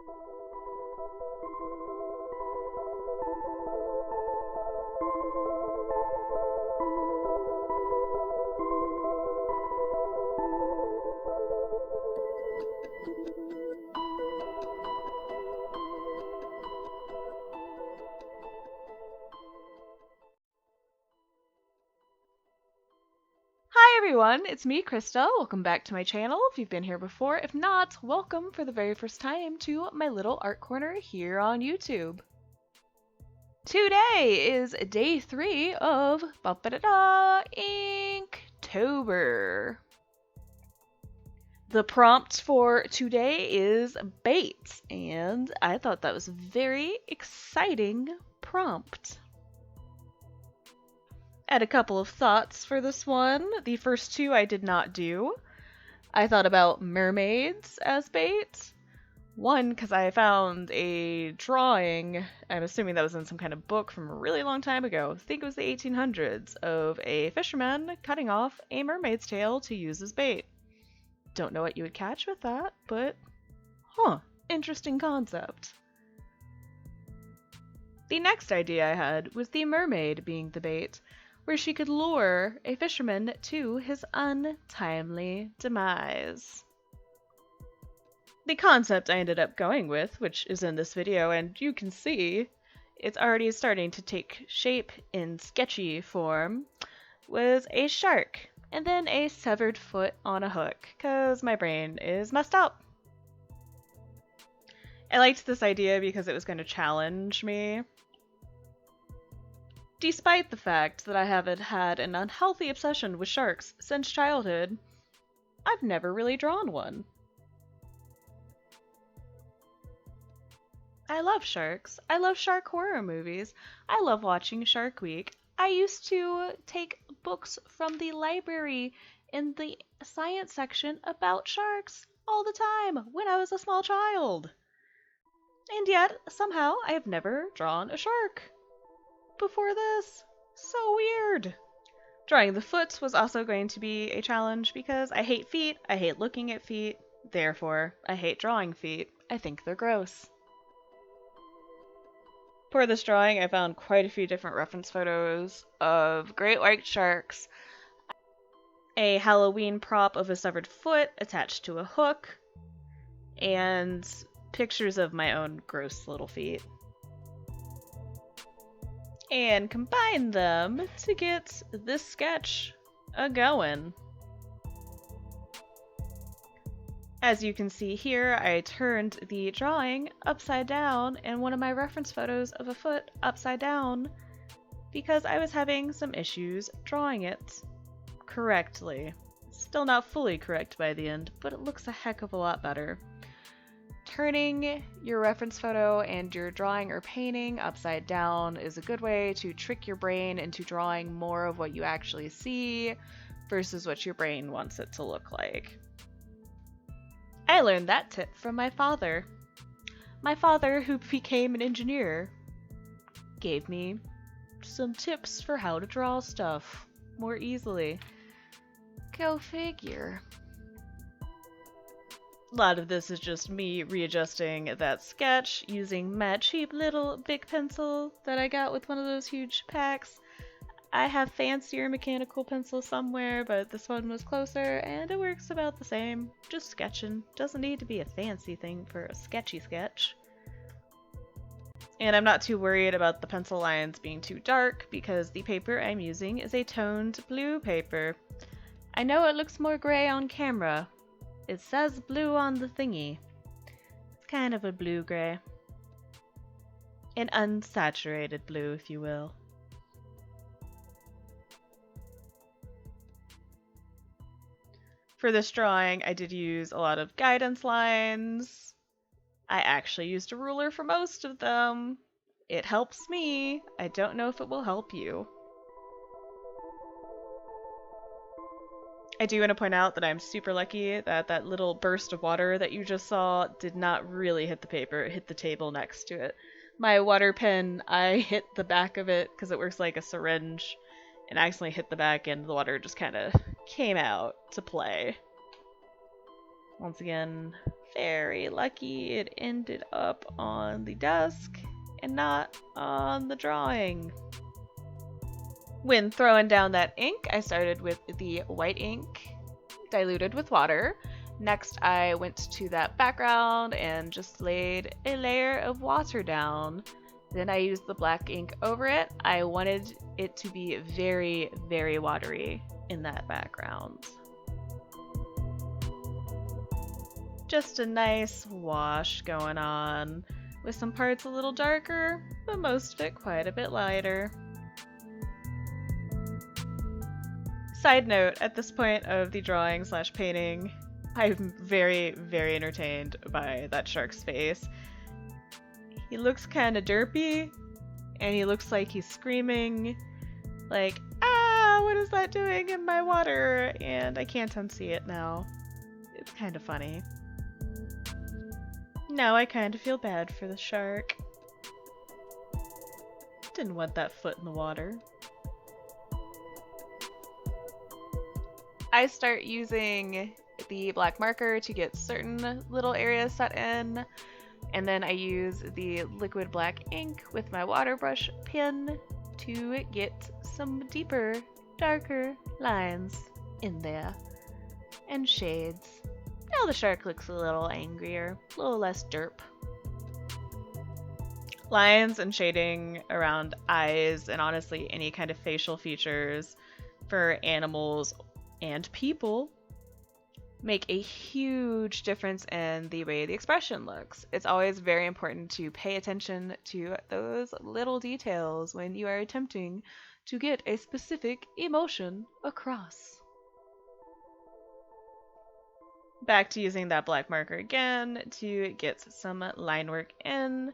Hi everyone, it's me, Krista. Welcome back to my channel if you've been here before. If not, welcome for the very first time to my little art corner here on YouTube. Today is day 3 of Inktober. The prompt for today is bait, and I thought that was a very exciting prompt. I had a couple of thoughts for this one. The first two I did not do. I thought about mermaids as bait. One, because I found a drawing, I'm assuming that was in some kind of book from a really long time ago, I think it was the 1800s, of a fisherman cutting off a mermaid's tail to use as bait. Don't know what you would catch with that, but interesting concept. The next idea I had was the mermaid being the bait, where she could lure a fisherman to his untimely demise. The concept I ended up going with, which is in this video, and you can see it's already starting to take shape in sketchy form, was a shark, and then a severed foot on a hook, because my brain is messed up. I liked this idea because it was going to challenge me. Despite the fact that I haven't had an unhealthy obsession with sharks since childhood, I've never really drawn one. I love sharks. I love shark horror movies. I love watching Shark Week. I used to take books from the library in the science section about sharks all the time when I was a small child. And yet, somehow, I have never drawn a shark before this. So weird. Drawing the foot was also going to be a challenge because I hate feet, I hate looking at feet, therefore I hate drawing feet. I think they're gross. For this drawing, I found quite a few different reference photos of great white sharks, a Halloween prop of a severed foot attached to a hook, and pictures of my own gross little feet. And combine them to get this sketch a-going. As you can see here, I turned the drawing upside down and one of my reference photos of a foot upside down because I was having some issues drawing it correctly. Still not fully correct by the end, but it looks a heck of a lot better. Turning your reference photo and your drawing or painting upside down is a good way to trick your brain into drawing more of what you actually see versus what your brain wants it to look like. I learned that tip from my father. My father, who became an engineer, gave me some tips for how to draw stuff more easily. Go figure. A lot of this is just me readjusting that sketch using my cheap little big pencil that I got with one of those huge packs. I have fancier mechanical pencils somewhere, but this one was closer and it works about the same. Just sketching. Doesn't need to be a fancy thing for a sketchy sketch. And I'm not too worried about the pencil lines being too dark because the paper I'm using is a toned blue paper. I know it looks more gray on camera. It says blue on the thingy. It's kind of a blue-gray. An unsaturated blue, if you will. For this drawing, I did use a lot of guidance lines. I actually used a ruler for most of them. It helps me. I don't know if it will help you. I do want to point out that I'm super lucky that that little burst of water that you just saw did not really hit the paper, it hit the table next to it. My water pen, I hit the back of it because it works like a syringe, and I accidentally hit the back and the water just kind of came out to play. Once again, very lucky it ended up on the desk and not on the drawing. When throwing down that ink, I started with the white ink diluted with water. Next, I went to that background and just laid a layer of water down. Then I used the black ink over it. I wanted it to be very, very watery in that background. Just a nice wash going on, with some parts a little darker, but most of it quite a bit lighter. Side note, at this point of the drawing / painting, I'm very, very entertained by that shark's face. He looks kind of derpy, and he looks like he's screaming, like, ah, what is that doing in my water? And I can't unsee it now. It's kind of funny. Now I kind of feel bad for the shark. Didn't want that foot in the water. I start using the black marker to get certain little areas set in, and then I use the liquid black ink with my water brush pen to get some deeper, darker lines in there, and shades. Now the shark looks a little angrier, a little less derp. Lines and shading around eyes and honestly any kind of facial features for animals and people make a huge difference in the way the expression looks. It's always very important to pay attention to those little details when you are attempting to get a specific emotion across. Back to using that black marker again to get some line work in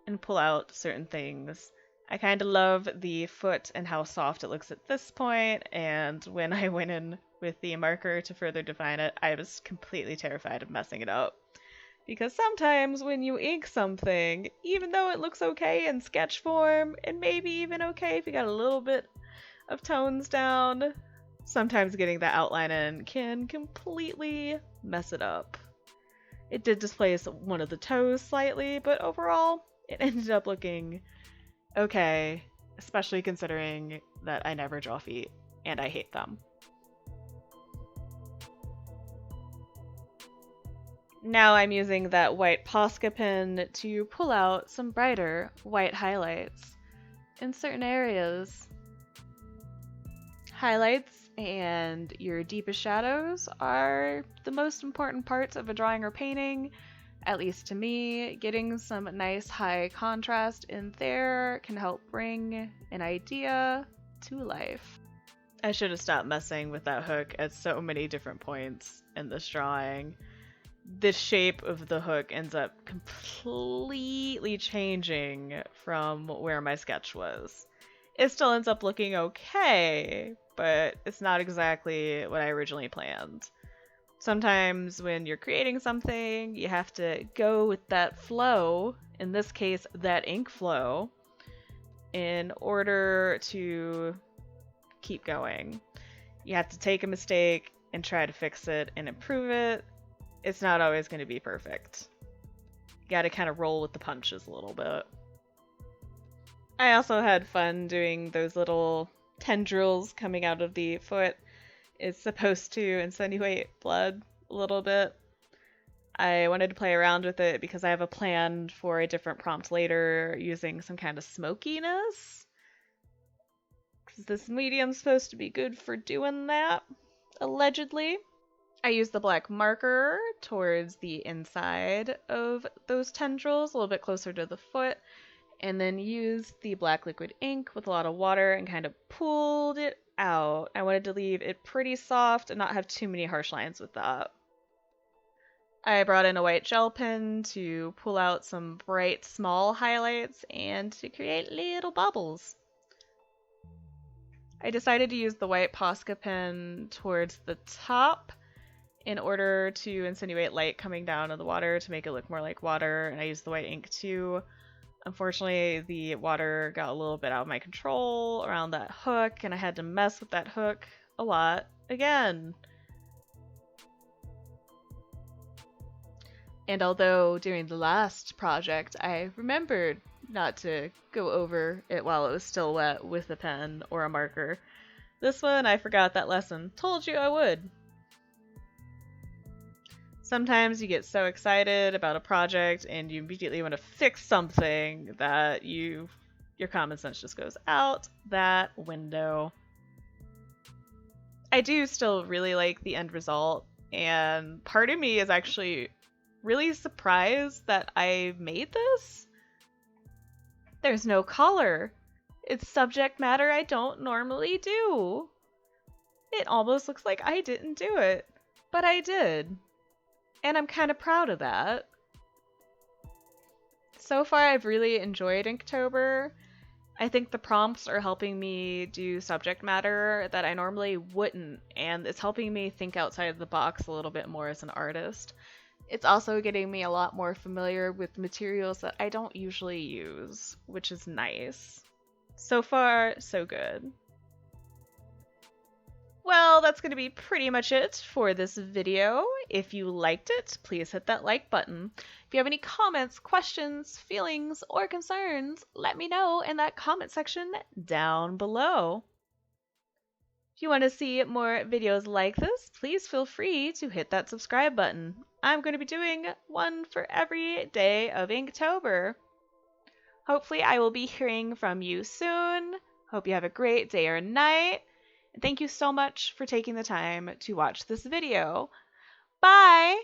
and pull out certain things. I kind of love the foot and how soft it looks at this point, and when I went in with the marker to further define it, I was completely terrified of messing it up. Because sometimes when you ink something, even though it looks okay in sketch form, and maybe even okay if you got a little bit of tones down, sometimes getting that outline in can completely mess it up. It did displace one of the toes slightly, but overall, it ended up looking okay, especially considering that I never draw feet, and I hate them. Now I'm using that white Posca pen to pull out some brighter white highlights in certain areas. Highlights and your deepest shadows are the most important parts of a drawing or painting. At least to me, getting some nice high contrast in there can help bring an idea to life. I should have stopped messing with that hook at so many different points in this drawing. The shape of the hook ends up completely changing from where my sketch was. It still ends up looking okay, but it's not exactly what I originally planned. Sometimes when you're creating something, you have to go with that flow, in this case, that ink flow, in order to keep going. You have to take a mistake and try to fix it and improve it. It's not always going to be perfect. You gotta kind of roll with the punches a little bit. I also had fun doing those little tendrils coming out of the foot. It's supposed to insinuate blood a little bit. I wanted to play around with it because I have a plan for a different prompt later using some kind of smokiness. Because this medium's supposed to be good for doing that, allegedly. I used the black marker towards the inside of those tendrils, a little bit closer to the foot, and then used the black liquid ink with a lot of water and kind of pulled it out. I wanted to leave it pretty soft and not have too many harsh lines with that. I brought in a white gel pen to pull out some bright small highlights and to create little bubbles. I decided to use the white Posca pen towards the top in order to insinuate light coming down in the water to make it look more like water, and I used the white ink too. Unfortunately, the water got a little bit out of my control around that hook, and I had to mess with that hook a lot again. And although during the last project I remembered not to go over it while it was still wet with a pen or a marker, this one I forgot that lesson. Told you I would. Sometimes you get so excited about a project and you immediately want to fix something that your common sense just goes out that window. I do still really like the end result, and part of me is actually really surprised that I made this. There's no color. It's subject matter I don't normally do. It almost looks like I didn't do it, but I did. And I'm kind of proud of that. So far, I've really enjoyed Inktober. I think the prompts are helping me do subject matter that I normally wouldn't, and it's helping me think outside the box a little bit more as an artist. It's also getting me a lot more familiar with materials that I don't usually use, which is nice. So far, so good. Well, that's going to be pretty much it for this video. If you liked it, please hit that like button. If you have any comments, questions, feelings, or concerns, let me know in that comment section down below. If you want to see more videos like this, please feel free to hit that subscribe button. I'm going to be doing one for every day of Inktober. Hopefully I will be hearing from you soon. Hope you have a great day or night. And thank you so much for taking the time to watch this video. Bye!